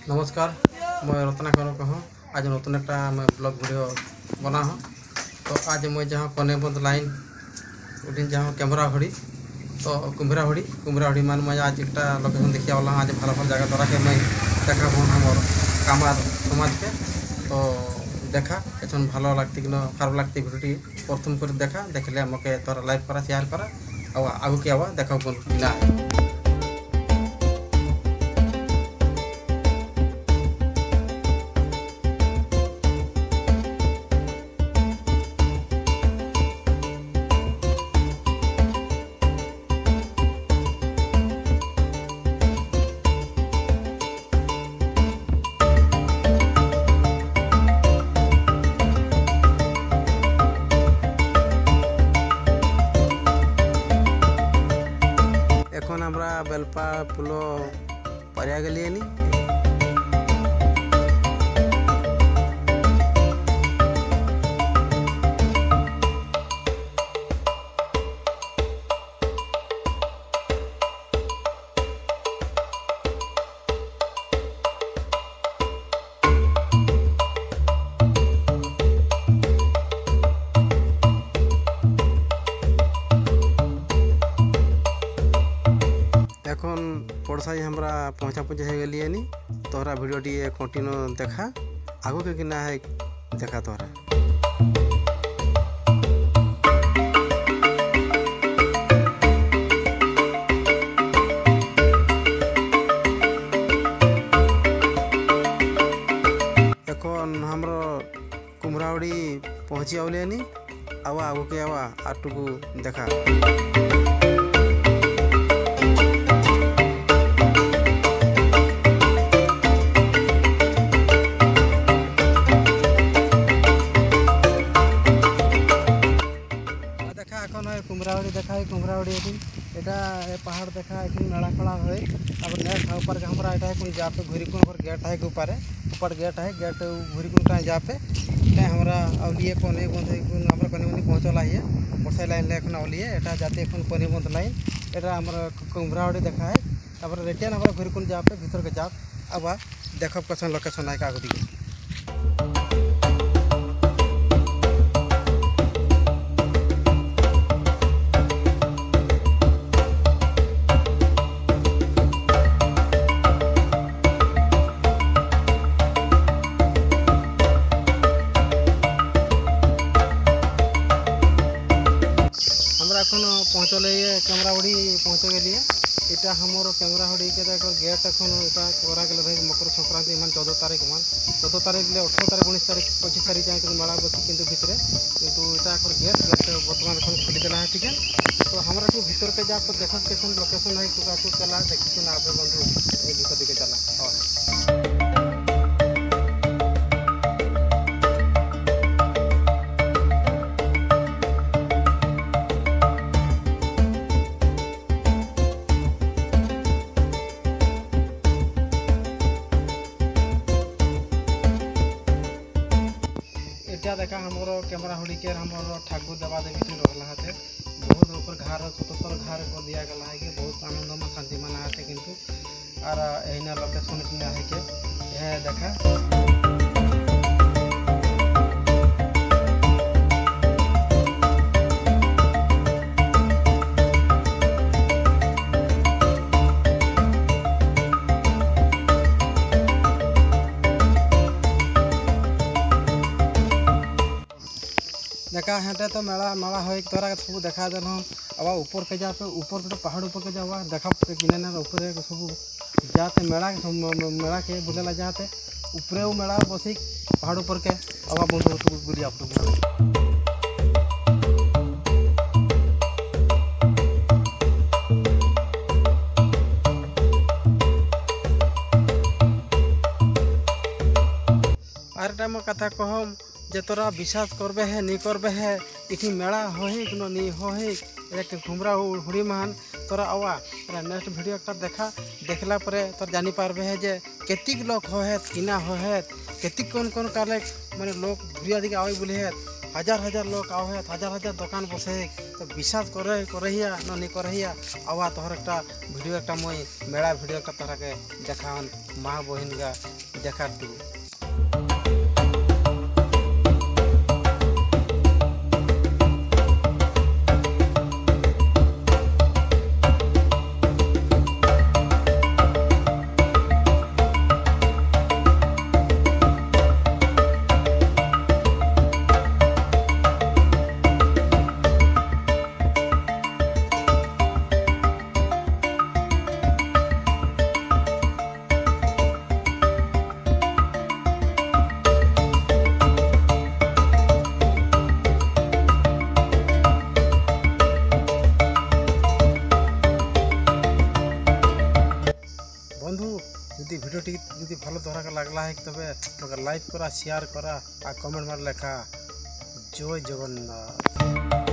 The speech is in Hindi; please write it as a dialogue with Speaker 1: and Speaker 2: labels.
Speaker 1: नमस्कार मैं रत्नाकर कह आज नतून एक ब्लॉग वीडियो बना हो। तो आज मैं जहाँ कनेबंद लाइन उठिन जहाँ कैमरा घड़ी तो कुम्भराहड़ी मान मैं आज एक लोकेशन देखिए वाला आज भल भल जगह द्वारा के मैं देखा हमार कामार समाज के तो देखा एन भलो लगती कि खराब लगती भिडियो प्रथम कर देखा देखले मके तोरा लाइक करा शेयर करा आगू के आवा देखा ना এখন আমরা বেলপা পুলো পারিয়া গেলিনি এখন পড়সাই আমরা পৌঁছাপৌঁছি হয়ে গেলিনি তোরা ভিডিওটি কন্টিনিউ দেখা আগুকে কিনা হয় দেখা তোরা এখন আমরা কুমরাউড়ি পৌঁছি আউলিনি আওয়া আগুকে আওয়া আটুকু দেখা कुम्भरावड़ी देखा है कुम्भरावड़ी एटा पहाड़ देखा है नाड़ा खड़ा है अब नेक्स्ट ऊपर हमारा एटा है जा पे घुरी पर गेट है ऊपर गेट है गेट घुरी कुन जा पे हमारा अवलिए पने बंद हमारा कने बंद पहुँचला है मोटरसाइकिल लाइन ले अवलिए एटा जाते पने बंद लाइन एटा हमारा कुम्भरावड़ी देखा है तब रिटर्न हमारा घुरी कुन जा पे भीतर के जा अब देख कैसन लोकेशन है का এখন পৌঁছলে कैमराहुड़ी पहुँच गए এটা हमारे कैमराहुड़ी के गेट এখন এটা করা গেল ভাই মকর সংক্রান্তি মান 14 তারিখ মান 14 তারিখ 18 তারিখ 19 তারিখ 25 তারিখ जाए मेला बसी किंतु भितर किंतु এটা गेट बर्तमान এখন खुली देला है ठीक है। तो हमारा को भीतर के जा पर देखा कैसन लोकेशन है तो चला देखी ना आप बंधु भीतर दिखे चला देखा हमारे कैमराहुड़ी के हमारे ठाकुर देवा देवी से रहा है बहुत ऊपर घर 77 घर कर दिया गया है कि बहुत आनंद में शांति मना है किंतु और यही लोकेशन है कि यह देखा देखा हेटे तो मेला मेला हो तोरा सब देखा देन अब ऊपर के जा पे ऊपर पे पहाड़ ऊपर के जावा देखा किने ऊपर सब जाते मेला के बुलेला जाते ऊपरे वो मेला बसी पहाड़ ऊपर के अब बंधु गुड़ी आप आर टाइम कथा कहम जे तोरा विश्वास करबे है नहीं करबे है इठी मेला हो ही कि नहीं हो ही एक कुम्भराहुड़ी मान तोरा आवा नेक्स्ट वीडियो एक देखा देखला परे तोर जानी पारबे है जे केतिक लोग हो है किना हो है केतिक कौन कौन काले माने लोग घुरिया दिके आवे बोले है হাজার হাজার লোক আহে, হাজার হাজার দোকান বসে, তো বিশ্বাস করহিয়া নি করহিয়া আওয়া তোর একটা ভিডিও একটা মই মেলা ভিডিও একটা তোরাকে দেখান মা বহিন গা দেখার তু। বন্ধু যদি ভিডিওটি যদি ভালো তোরাকে লাগলা হয় তবে তোকে লাইক করা, শেয়ার করা আর কমেন্ট মার লেখা জয় জগন্নাথ।